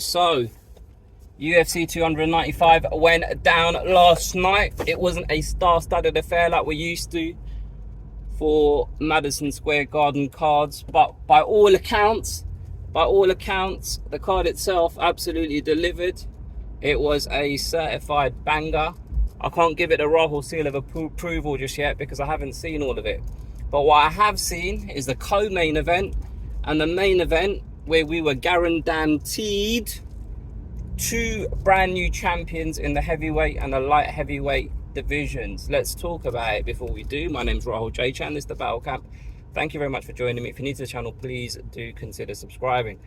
So UFC 295 went down last night. It wasn't a star-studded affair like we're used to for Madison Square Garden cards, but by all accounts, the card itself absolutely delivered. It was a certified banger. I can't give it a Rahul seal of approval just yet because I haven't seen all of it. But what I have seen is the co-main event and the main event where we were guaranteed two brand new champions in the heavyweight and the light heavyweight divisions. Let's talk about it before we do. My name's Rahul J Chan. This is the Battle Camp. Thank you very much for joining me. If you're new to the channel, please do consider subscribing.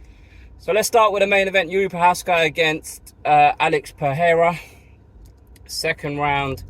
So let's start with the main event. Yuri Prochazka against Alex Pereira. Second round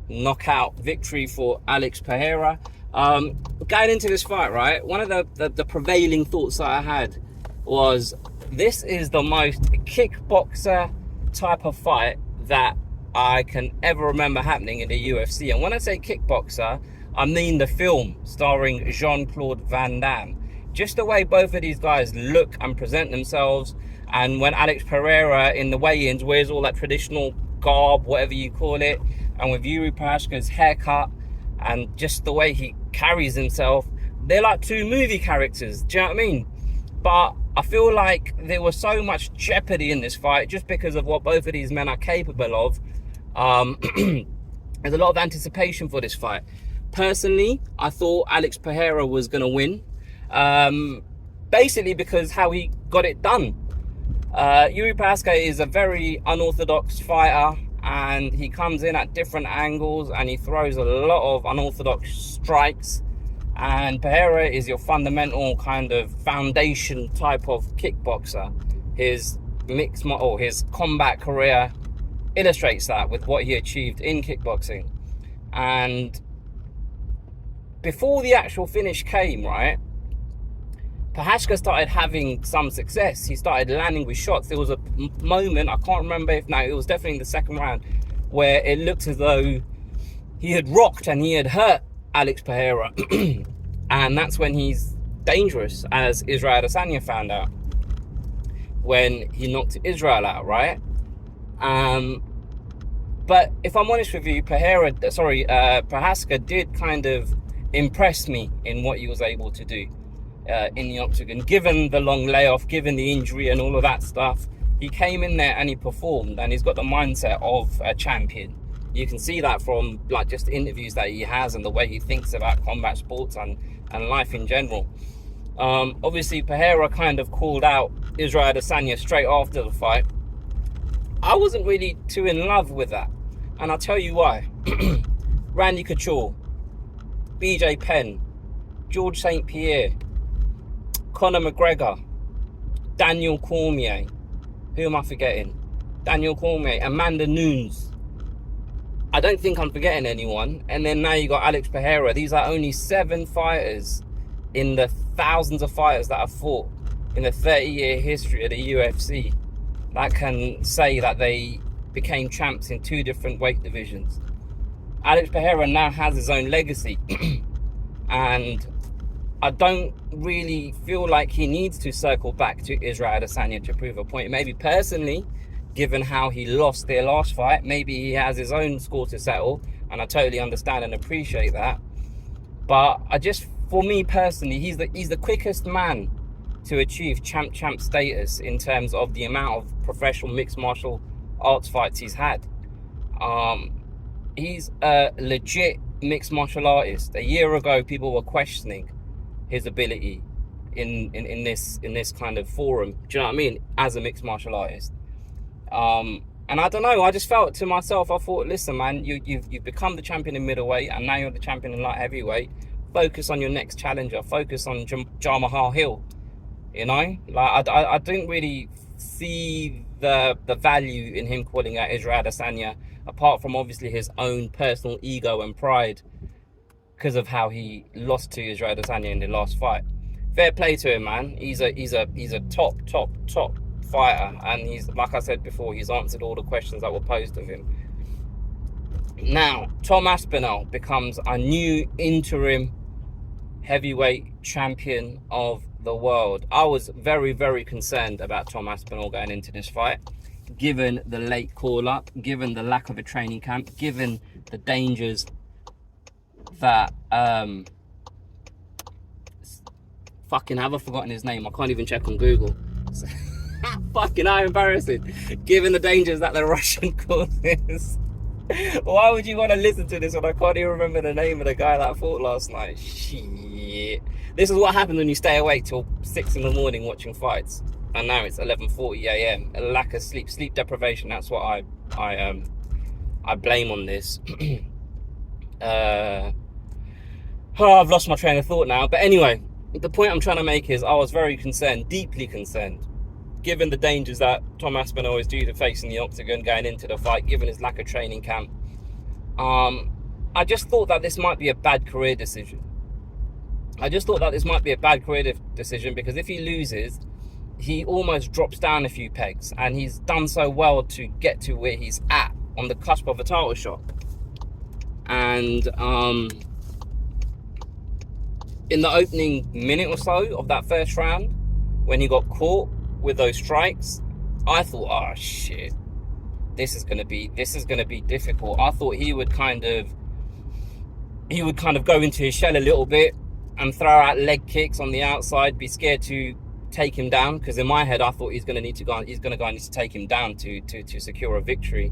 knockout victory for Alex Pereira. Going into this fight, right, one of the prevailing thoughts that I had was this is the most kickboxer type of fight that I can ever remember happening in the UFC. And when I say kickboxer, I mean the film starring Jean-Claude Van Damme. Just the way both of these guys look and present themselves. And when Alex Pereira in the weigh-ins wears all that traditional garb, whatever you call it, and with Yuri Prochazka's haircut and just the way he carries himself, they're like two movie characters. Do you know what I mean? But I feel like there was so much jeopardy in this fight just because of what both of these men are capable of. There's a lot of anticipation for this fight. Personally, I thought Alex Pereira was going to win. Basically because how he got it done. Yuri Prochazka is a very unorthodox fighter, and he comes in at different angles and he throws a lot of unorthodox strikes. And Pereira is your fundamental kind of foundation type of kickboxer. His his combat career illustrates that with what he achieved in kickboxing. And before the actual finish came, right, Prochazka started having some success. He started landing with shots. There was a moment, I can't remember if now, it was definitely in the second round, where it looked as though he had rocked and he had hurt Alex Pereira. And that's when he's dangerous, as Israel Adesanya found out when he knocked Israel out, right? But if I'm honest with you, Prochazka did kind of impress me in what he was able to do in the octagon. Given the long layoff, given the injury and all of that stuff, he came in there and he performed, and he's got the mindset of a champion. You can see that from like just interviews that he has and the way he thinks about combat sports and life in general. Obviously, Pereira kind of called out Israel Adesanya straight after the fight. I wasn't really too in love with that, and I'll tell you why. Randy Couture, BJ Penn, George St. Pierre, Conor McGregor, Daniel Cormier. Who am I forgetting? Daniel Cormier, Amanda Nunes. I don't think I'm forgetting anyone. And then now you got Alex Pereira. These are only 7 fighters in the thousands of fighters that have fought in the 30-year history of the UFC that can say that they became champs in 2 different weight divisions. Alex Pereira now has his own legacy. And I don't really feel like he needs to circle back to Israel Adesanya to prove a point. Maybe personally, given how he lost their last fight, maybe he has his own score to settle, and I totally understand and appreciate that. But for me personally, he's the quickest man to achieve champ status in terms of the amount of professional mixed martial arts fights he's had. He's a legit mixed martial artist. A year ago, people were questioning his ability in this kind of forum. Do you know what I mean? As a mixed martial artist. And I don't know, I just felt to myself, I thought, listen man, you've become the champion in middleweight, and now you're the champion in light heavyweight. Focus on your next challenger. Focus on Jamahal Hill. You know, like I didn't really see the value in him calling out Israel Adesanya, apart from obviously his own personal ego and pride because of how he lost to Israel Adesanya in the last fight. Fair play to him, man. He's a top fighter, and he's, like I said before, he's answered all the questions that were posed of him. Now, Tom Aspinall becomes a new interim heavyweight champion of the world. I was very, very concerned about Tom Aspinall going into this fight, given the late call-up, given the lack of a training camp, given the dangers that fucking have I forgotten his name? I can't even check on Google. Fucking how embarrassing. Given the dangers that the Russian causes. Why would you want to listen to this when I can't even remember the name of the guy that fought last night? Shit. This is what happens when you stay awake till 6 in the morning watching fights. And now it's 11:40 a.m. A lack of sleep deprivation. That's what I blame on this. I've lost my train of thought now. But anyway, the point I'm trying to make is I was very concerned, deeply concerned, given the dangers that Tom Aspinall is due to face in the octagon going into the fight, given his lack of training camp. I just thought that this might be a bad career decision. Because if he loses, he almost drops down a few pegs, and he's done so well to get to where he's at on the cusp of a title shot. And in the opening minute or so of that first round, when he got caught with those strikes, I thought, oh shit, this is gonna be difficult. I thought he would kind of go into his shell a little bit and throw out leg kicks on the outside, be scared to take him down, because in my head I thought he's gonna need to take him down to secure a victory.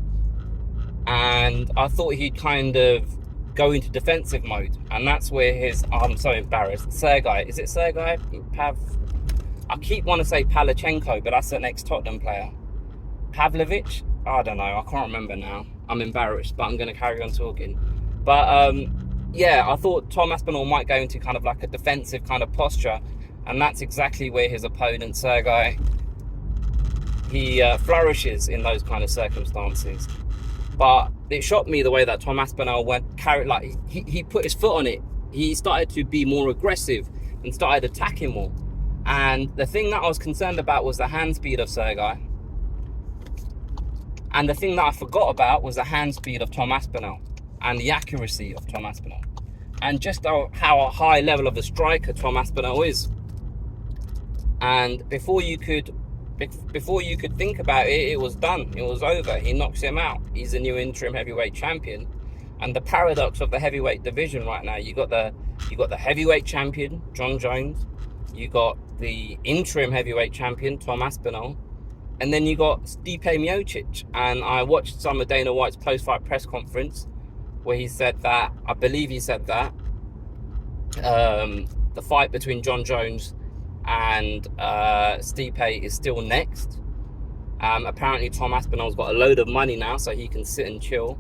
And I thought he'd kind of go into defensive mode, and that's where his, I'm so embarrassed, Sergei, is it Sergei? I keep wanting to say Palachenko, but that's an ex-Tottenham player. Pavlovich? I don't know, I can't remember now. I'm embarrassed, but I'm going to carry on talking. But yeah, I thought Tom Aspinall might go into kind of like a defensive kind of posture, and that's exactly where his opponent, Sergei, he flourishes in those kind of circumstances. But it shocked me the way that Tom Aspinall he put his foot on it. He started to be more aggressive and started attacking more. And the thing that I was concerned about was the hand speed of Sergei. And the thing that I forgot about was the hand speed of Tom Aspinall and the accuracy of Tom Aspinall. And just how a high level of a striker Tom Aspinall is. And before you could think about it, it was done. It was over. He knocks him out. He's the new interim heavyweight champion. And the paradox of the heavyweight division right now, you got the heavyweight champion, John Jones. You got the interim heavyweight champion, Tom Aspinall. And then you got Stipe Miocic. And I watched some of Dana White's post-fight press conference where he said that, I believe he said that, the fight between John Jones and Stipe is still next. Apparently Tom Aspinall's got a load of money now, so he can sit and chill.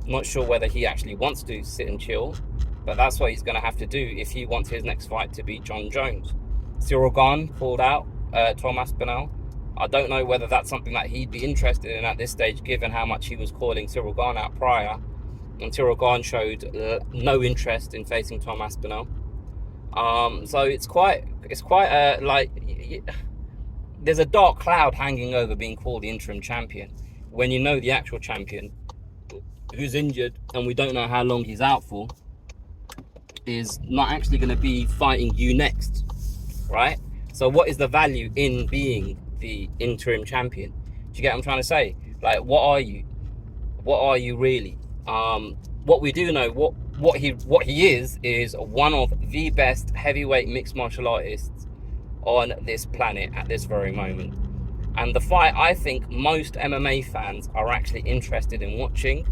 Not sure whether he actually wants to sit and chill, but that's what he's going to have to do if he wants his next fight to be John Jones. Cyril Gane called out Tom Aspinall. I don't know whether that's something that he'd be interested in at this stage, given how much he was calling Cyril Gane out prior. And Cyril Gane showed no interest in facing Tom Aspinall. So it's quite there's a dark cloud hanging over being called the interim champion when you know the actual champion, who's injured and we don't know how long he's out for, is not actually going to be fighting you next, right? So what is the value in being the interim champion? Do you get what I'm trying to say? Like, what are you really? What we do know, what he is one of the best heavyweight mixed martial artists on this planet at this very moment. And the fight I think most MMA fans are actually interested in watching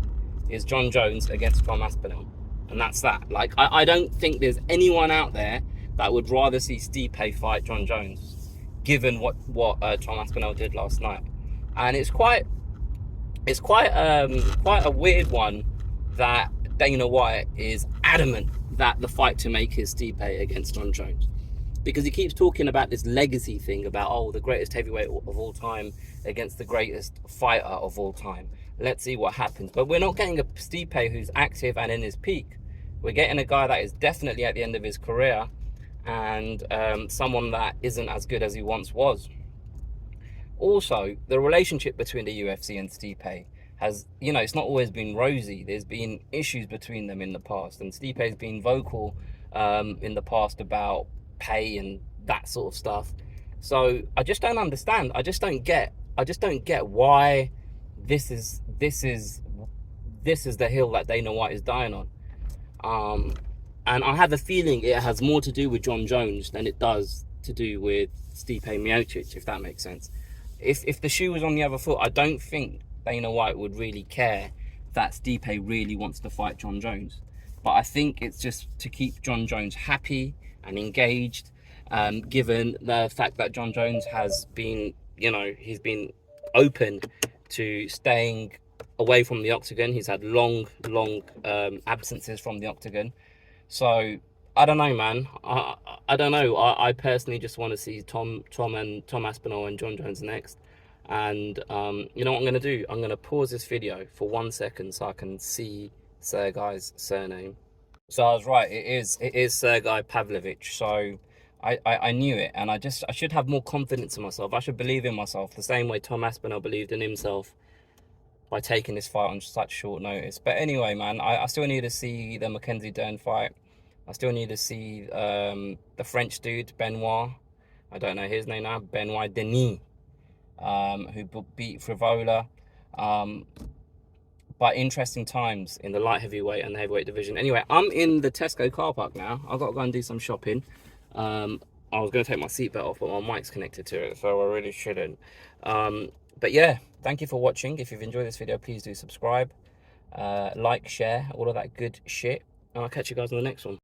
is John Jones against Tom Aspinall. And that's that. Like, I don't think there's anyone out there that would rather see Stipe fight John Jones, given what Tom Aspinall did last night. And it's quite a weird one that Dana White is adamant that the fight to make is Stipe against John Jones, because he keeps talking about this legacy thing about, oh, the greatest heavyweight of all time against the greatest fighter of all time. Let's see what happens. But we're not getting a Stipe who's active and in his peak. We're getting a guy that is definitely at the end of his career, and someone that isn't as good as he once was. Also, the relationship between the UFC and Stipe has, it's not always been rosy. There's been issues between them in the past, and Stipe's been vocal in the past about pay and that sort of stuff. So I just don't understand. I just don't get why this is the hill that Dana White is dying on. And I have a feeling it has more to do with John Jones than it does to do with Stipe Miocic, if that makes sense. If the shoe was on the other foot, I don't think Dana White would really care that Stipe really wants to fight John Jones. But I think it's just to keep John Jones happy and engaged, given the fact that John Jones has been, he's been open to staying away from the octagon. He's had long absences from the octagon. So I don't know, man. I don't know. I personally just want to see Tom Aspinall and John Jones next. And you know what I'm going to do? I'm going to pause this video for 1 second so I can see Sergey's surname. So I was right. It is Sergey Pavlovich. So I knew it, and I should have more confidence in myself. I should believe in myself the same way Tom Aspinall believed in himself by taking this fight on such short notice. But anyway, man, I still need to see the Mackenzie Dern fight. I still need to see the French dude, Benoit. I don't know his name now. Benoit Denis, who beat Frivola. But interesting times in the light heavyweight and the heavyweight division. Anyway, I'm in the Tesco car park now. I've got to go and do some shopping. I was going to take my seatbelt off, but my mic's connected to it, so I really shouldn't. But yeah, thank you for watching. If you've enjoyed this video, please do subscribe, like, share, all of that good shit. And I'll catch you guys on the next one.